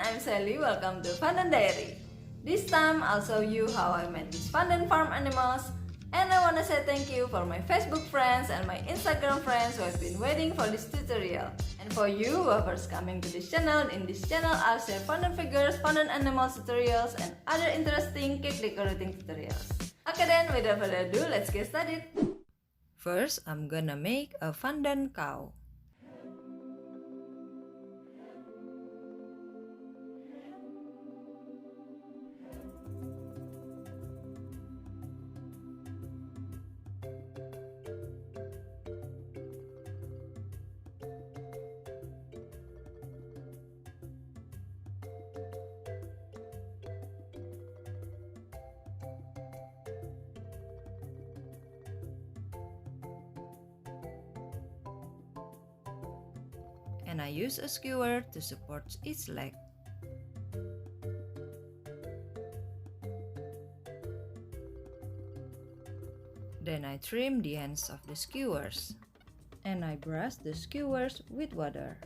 I'm Sally. Welcome to Fondant Diary. This time I'll show you how I made these fondant farm animals. And I wanna say thank you for my Facebook friends and my Instagram friends who have been waiting for this tutorial. And for you who are first coming to this channel, in this channel I'll share fondant figures, fondant animals tutorials, and other interesting cake decorating tutorials. Okay then, without further ado, let's get started. First, I'm gonna make a fondant cow. And I use a skewer to support each leg. Then I trim the ends of the skewers. And I brush the skewers with water.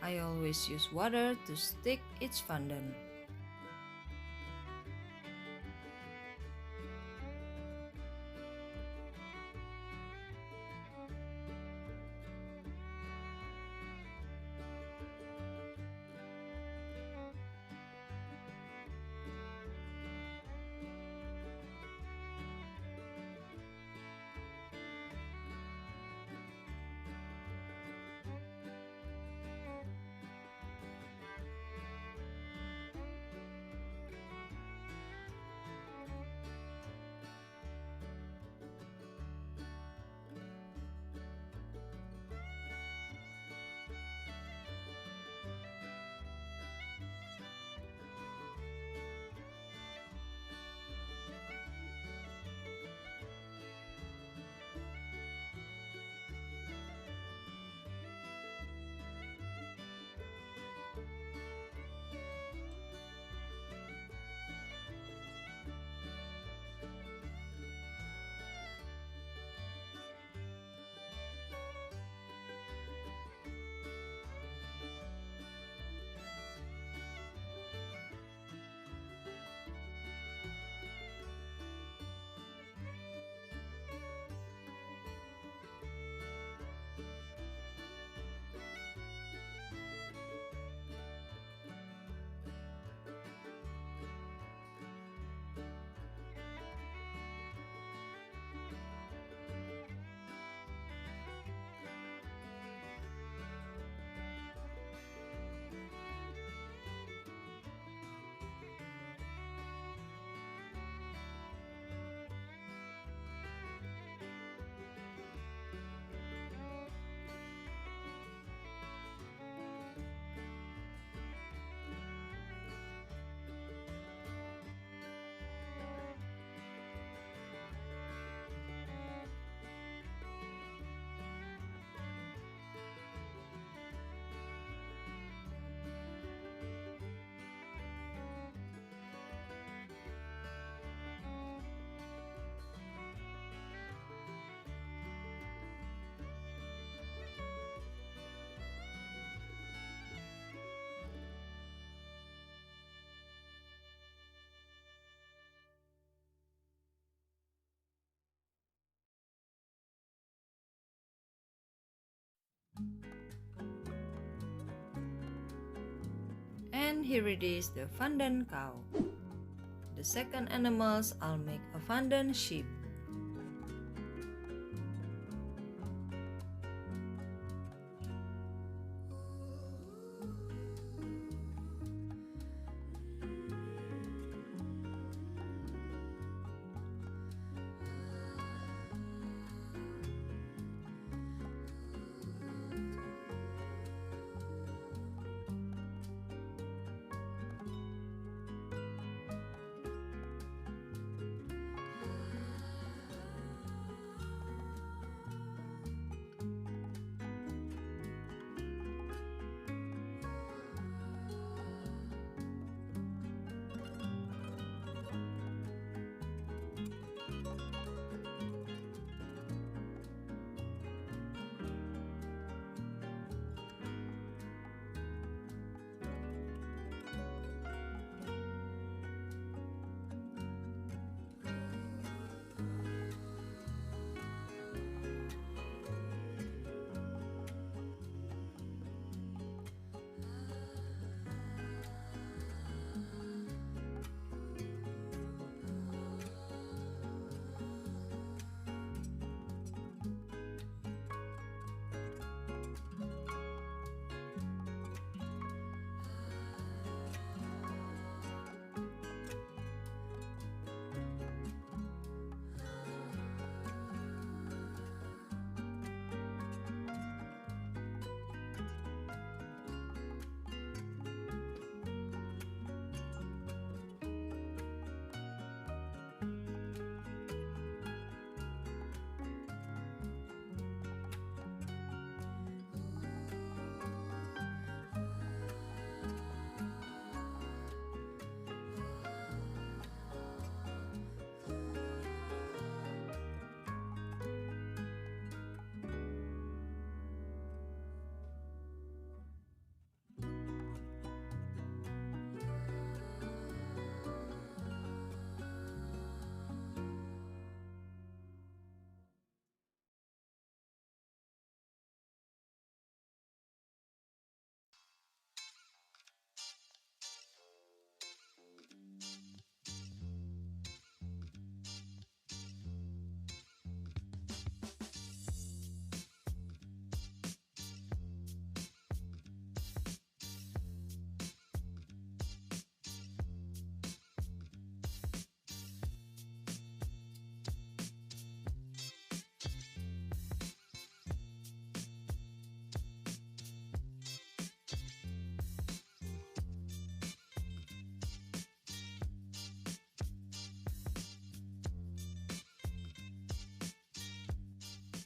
I always use water to stick each fondant. And here it is, the fondant cow. The second animals, I'll make a fondant sheep.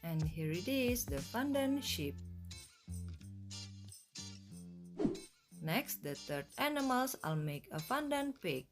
And here it is, the fondant sheep. Next, the third animals, I'll make a fondant pig.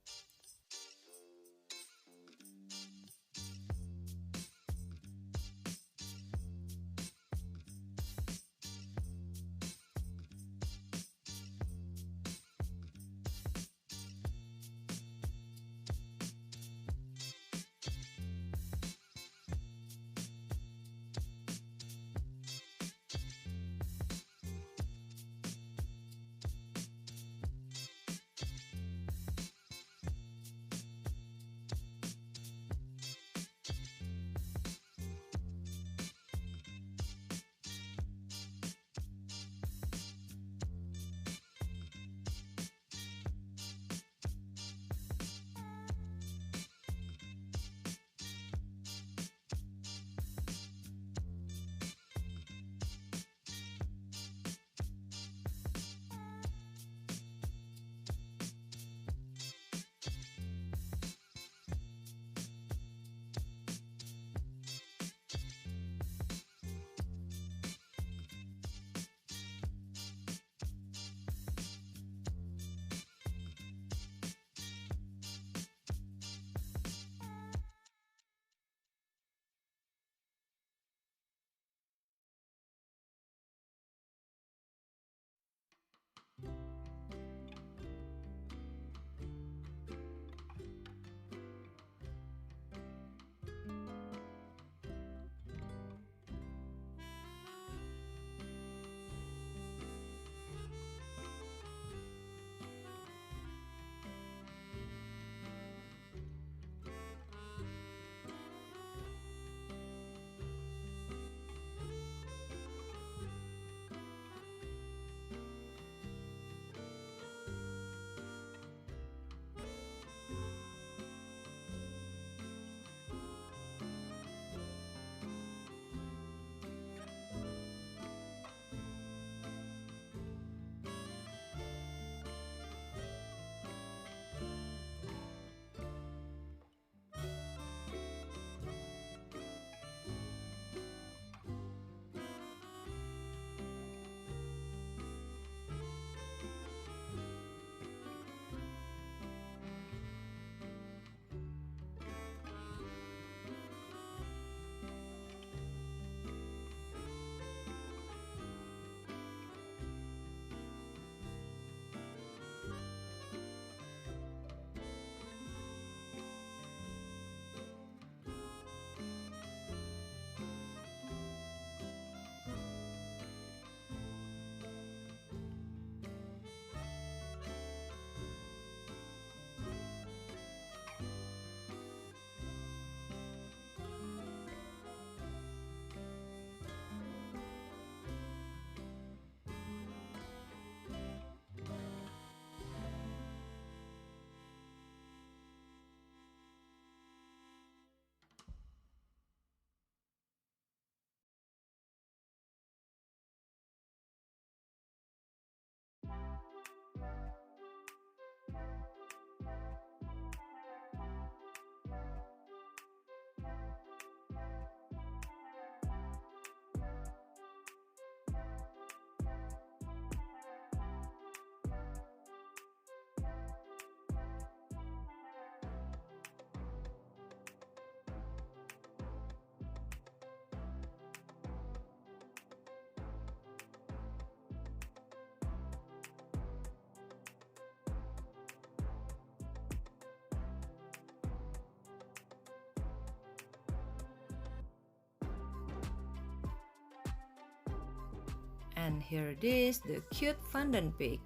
And here it is, the cute fondant pig.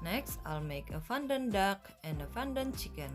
Next, I'll make a fondant duck and a fondant chicken.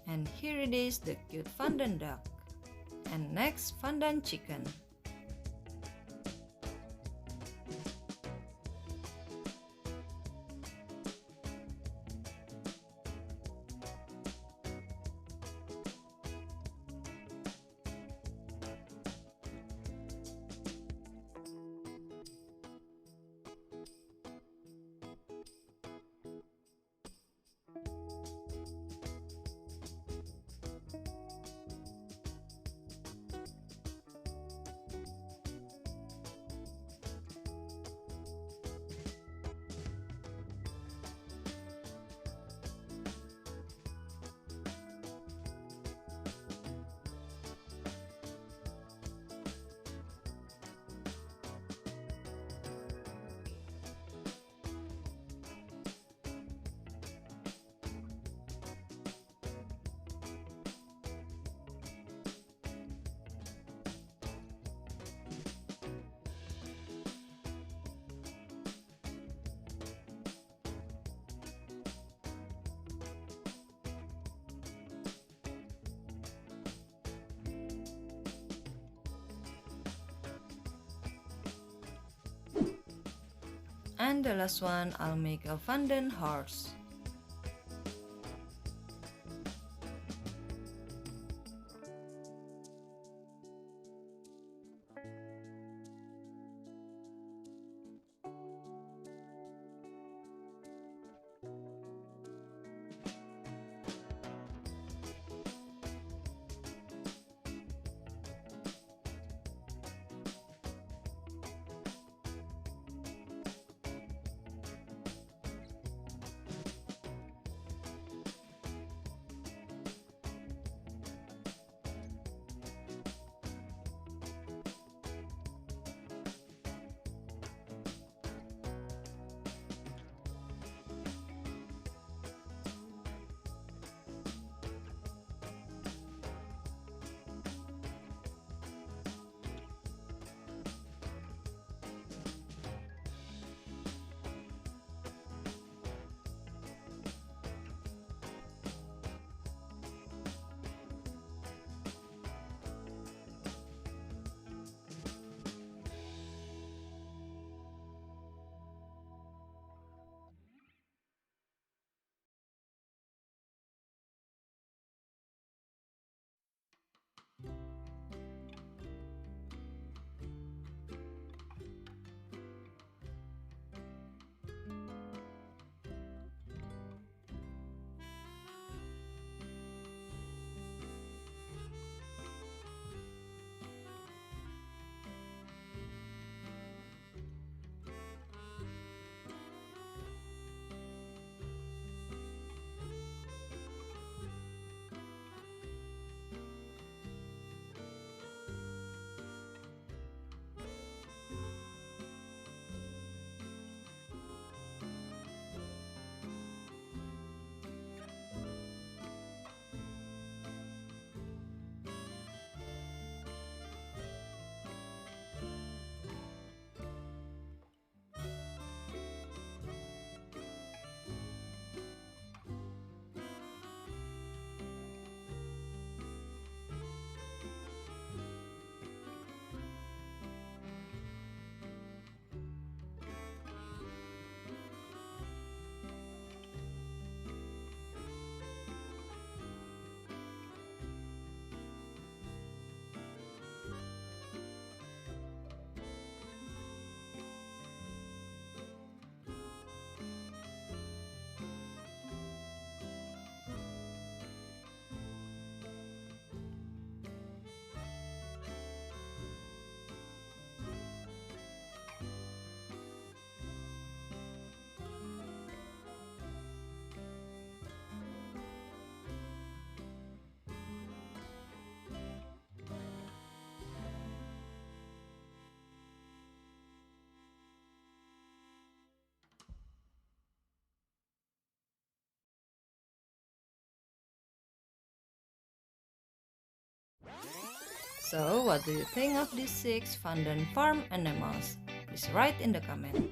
And here it is, the cute fondant duck. And next, fondant chicken. And the last one, I'll make a fondant horse. So, what do you think of these 6 Fun Farm animals? Please write in the comment.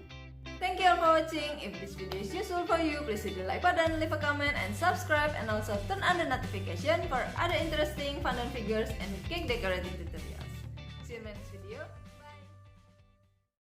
Thank you all for watching. If this video is useful for you, please hit the like button, leave a comment, and subscribe, and also turn on the notification for other interesting fun figures and cake decorating tutorials.